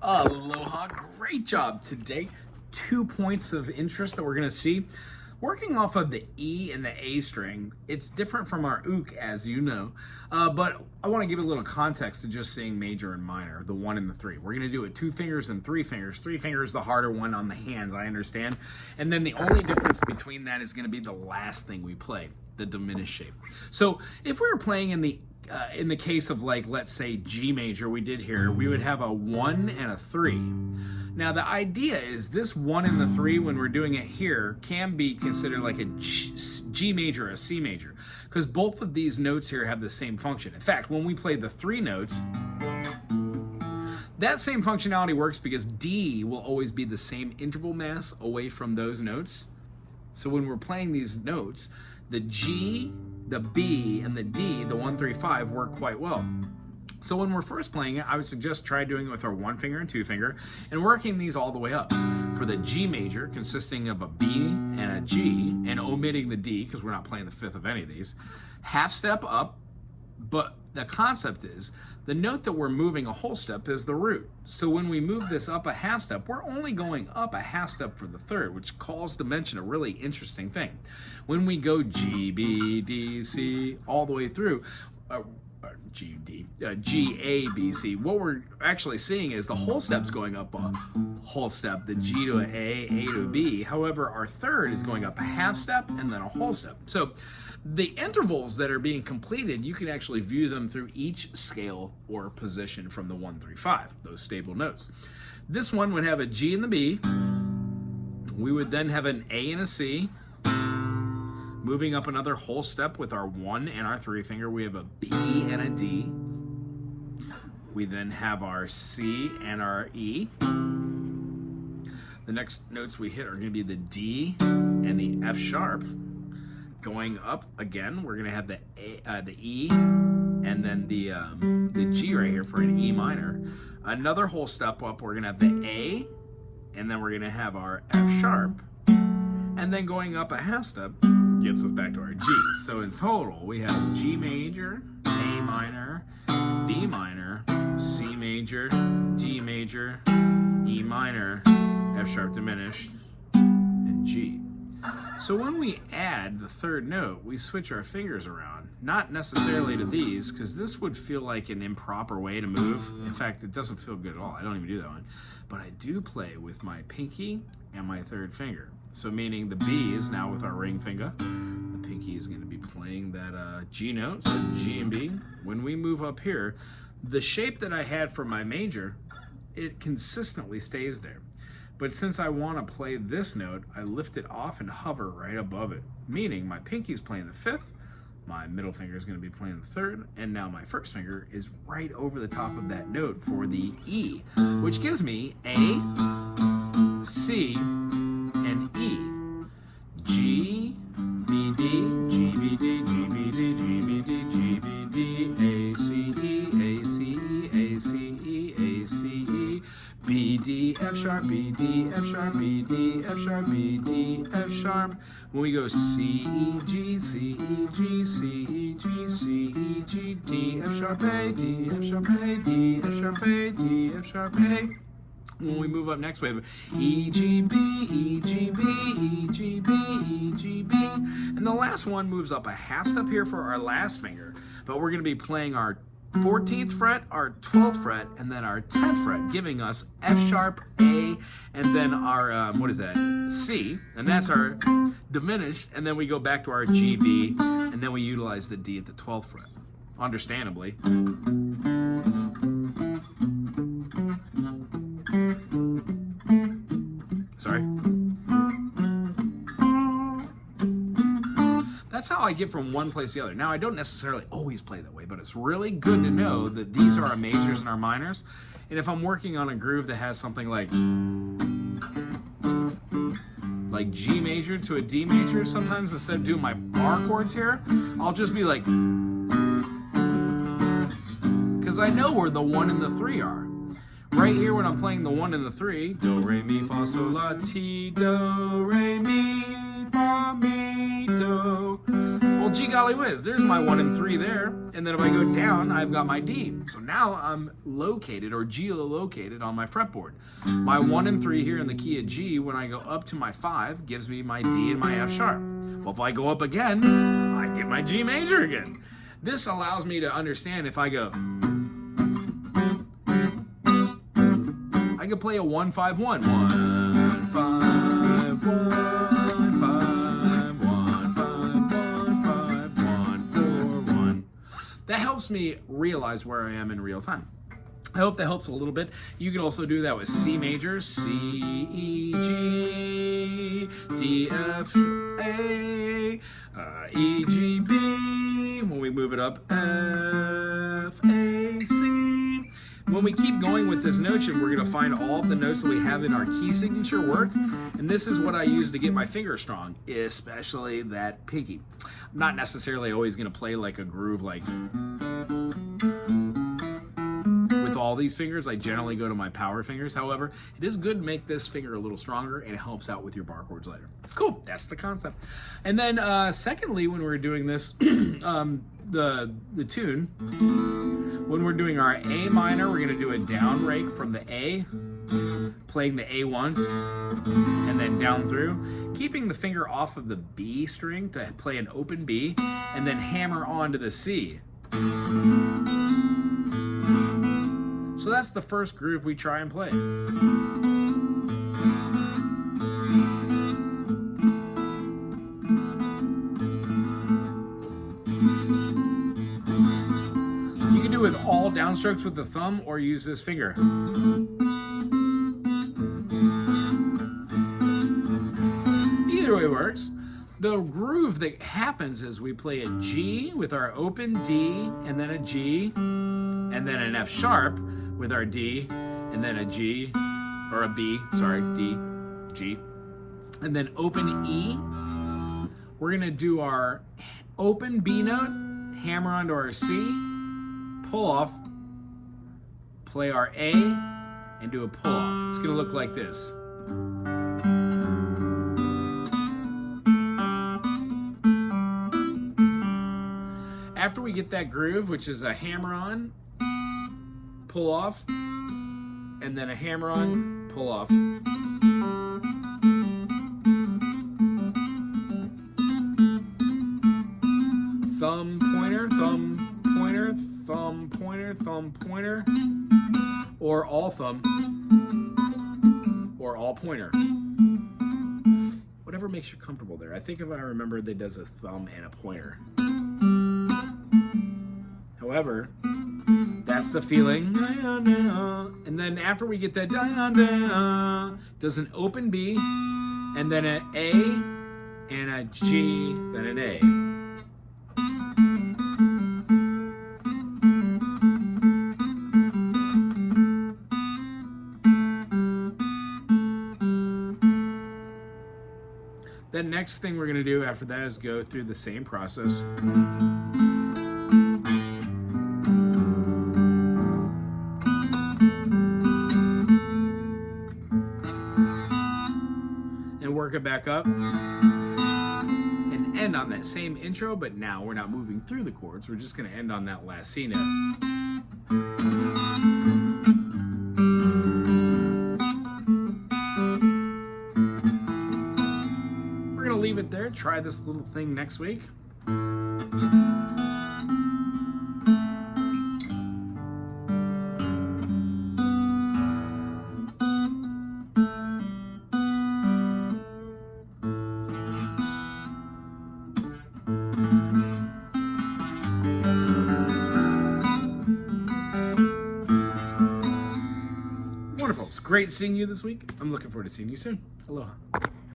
Aloha, great job today. 2 points of interest that we're going to see. Working off of the E and the A string, it's different from our uk, as you know, but I want to give a little context to just saying major and minor, the 1 and the 3. We're going to do it 2 fingers and 3 fingers. 3 fingers, the harder one on the hands, I understand. And then the only difference between that is going to be the last thing we play, the diminished shape. So if we were playing in the case of, like, let's say G major we did here, we would have a 1 and a 3. Now the idea is this 1 and the 3, when we're doing it here, can be considered like a G major or a C major, because both of these notes here have the same function. In fact, when we play the 3 notes, that same functionality works because D will always be the same interval mass away from those notes. So when we're playing these notes, the G, the B, and the D, the 1, 3, 5, work quite well. So when we're first playing it, I would suggest try doing it with our 1 finger and 2 finger and working these all the way up. For the G major, consisting of a B and a G, and omitting the D because we're not playing the 5th of any of these, half step up, but the concept is the note that we're moving a whole step is the root. So when we move this up a half step, we're only going up a half step for the 3rd, which calls to mention a really interesting thing. When we go G, B, D, C, all the way through, G, D, G, A, B, C. What we're actually seeing is the whole step's going up a whole step, the G to an A to a B. However, our 3rd is going up a half step and then a whole step. So the intervals that are being completed, you can actually view them through each scale or position from the 1, 3, 5, those stable notes. This one would have a G and the B. We would then have an A and a C. Moving up another whole step with our 1 and our 3 finger, we have a B and a D. We then have our C and our E. The next notes we hit are going to be the D and the F sharp. Going up again, we're going to have the E and then the G right here for an E minor. Another whole step up, we're going to have the A, and then we're going to have our F sharp. And then going up a half step gets us back to our G. So in total, we have G major, A minor, B minor, C major, D major, E minor, F sharp diminished, and G. So when we add the 3rd note, we switch our fingers around, not necessarily to these, because this would feel like an improper way to move. In fact, it doesn't feel good at all. I don't even do that one. But I do play with my pinky and my 3rd finger. So meaning the B is now with our ring finger. The pinky is going to be playing that G note, so G and B. When we move up here, the shape that I had for my major, it consistently stays there. But since I want to play this note, I lift it off and hover right above it. Meaning my pinky is playing the 5th, my middle finger is going to be playing the 3rd, and now my 1st finger is right over the top of that note for the E, which gives me A, C, and E. G, B, D, G, B, D, G, B, D, G, B, D, G, B, D, A, C, E, A, C, E, A, C, E, A, C, E, B, D, F sharp, B, D, F sharp, B, D, F sharp, B, D, F sharp. When we go C, E, G, C, E, G, C, E, G, C, E, G, D, F sharp, A, D, F sharp, A, D, F sharp, A, D, F sharp, A. When we move up next, we have E, G, B, E, G, B, E, G, B, E, G, B. And the last one moves up a half step here for our last finger, but we're going to be playing our 14th fret, our 12th fret, and then our 10th fret, giving us F sharp, A, and then our, what is that, C, and that's our diminished, and then we go back to our G, B, and then we utilize the D at the 12th fret, understandably. Sorry. That's how I get from one place to the other. Now, I don't necessarily always play that way, but it's really good to know that these are our majors and our minors. And if I'm working on a groove that has something like G major to a D major, sometimes instead of doing my bar chords here, I'll just be like, because I know where the 1 and the 3 are. Right here when I'm playing the 1 and the 3, do, re, mi, fa, sol, la, ti, do, re, mi, fa, mi, do. Well, well, gee golly whiz, there's my 1 and 3 there. And then if I go down, I've got my D. So now I'm located or geolocated on my fretboard. My 1 and 3 here in the key of G, when I go up to my 5, gives me my D and my F sharp. Well, if I go up again, I get my G major again. This allows me to understand if I go, I could play a 1-5-1. 1, 5, 1, 5, 1, 5, 1, 5, 1, 4, 1. That helps me realize where I am in real time. I hope that helps a little bit. You can also do that with C majors, C, E, G, D, F, A, E, G, B. When we move it up, F, A, C. When we keep going with this notion, we're going to find all the notes that we have in our key signature work. And this is what I use to get my finger strong, especially that pinky. I'm not necessarily always going to play like a groove like with all these fingers. I generally go to my power fingers. However, it is good to make this finger a little stronger, and it helps out with your bar chords later. Cool, that's the concept. And then secondly, when we're doing this, the tune, when we're doing our A minor, we're going to do a down rake from the A, playing the A once, and then down through, keeping the finger off of the B string to play an open B, and then hammer on to the C. So that's the first groove we try and play. You can do it with all downstrokes with the thumb or use this finger. Either way works. The groove that happens is we play a G with our open D, and then a G, and then an F sharp with our D, and then a G, or a B, sorry, D, G, and then open E. We're gonna do our open B note, hammer onto our C, pull off, play our A, and do a pull off. It's gonna look like this. After we get that groove, which is a hammer on, pull off, and then a hammer on, pull off. Thumb, pointer, thumb, pointer, thumb, pointer, thumb, pointer, or all thumb, or all pointer. Whatever makes you comfortable there. I think if I remember, they does a thumb and a pointer. However, that's the feeling. And then after we get that, does an open B, and then an A, and a G, then an A. The next thing we're going to do after that is go through the same process. And work it back up. And end on that same intro, but now we're not moving through the chords. We're just going to end on that last C note. Leave it there. Try this little thing next week. Wonderful. It's great seeing you this week. I'm looking forward to seeing you soon. Aloha.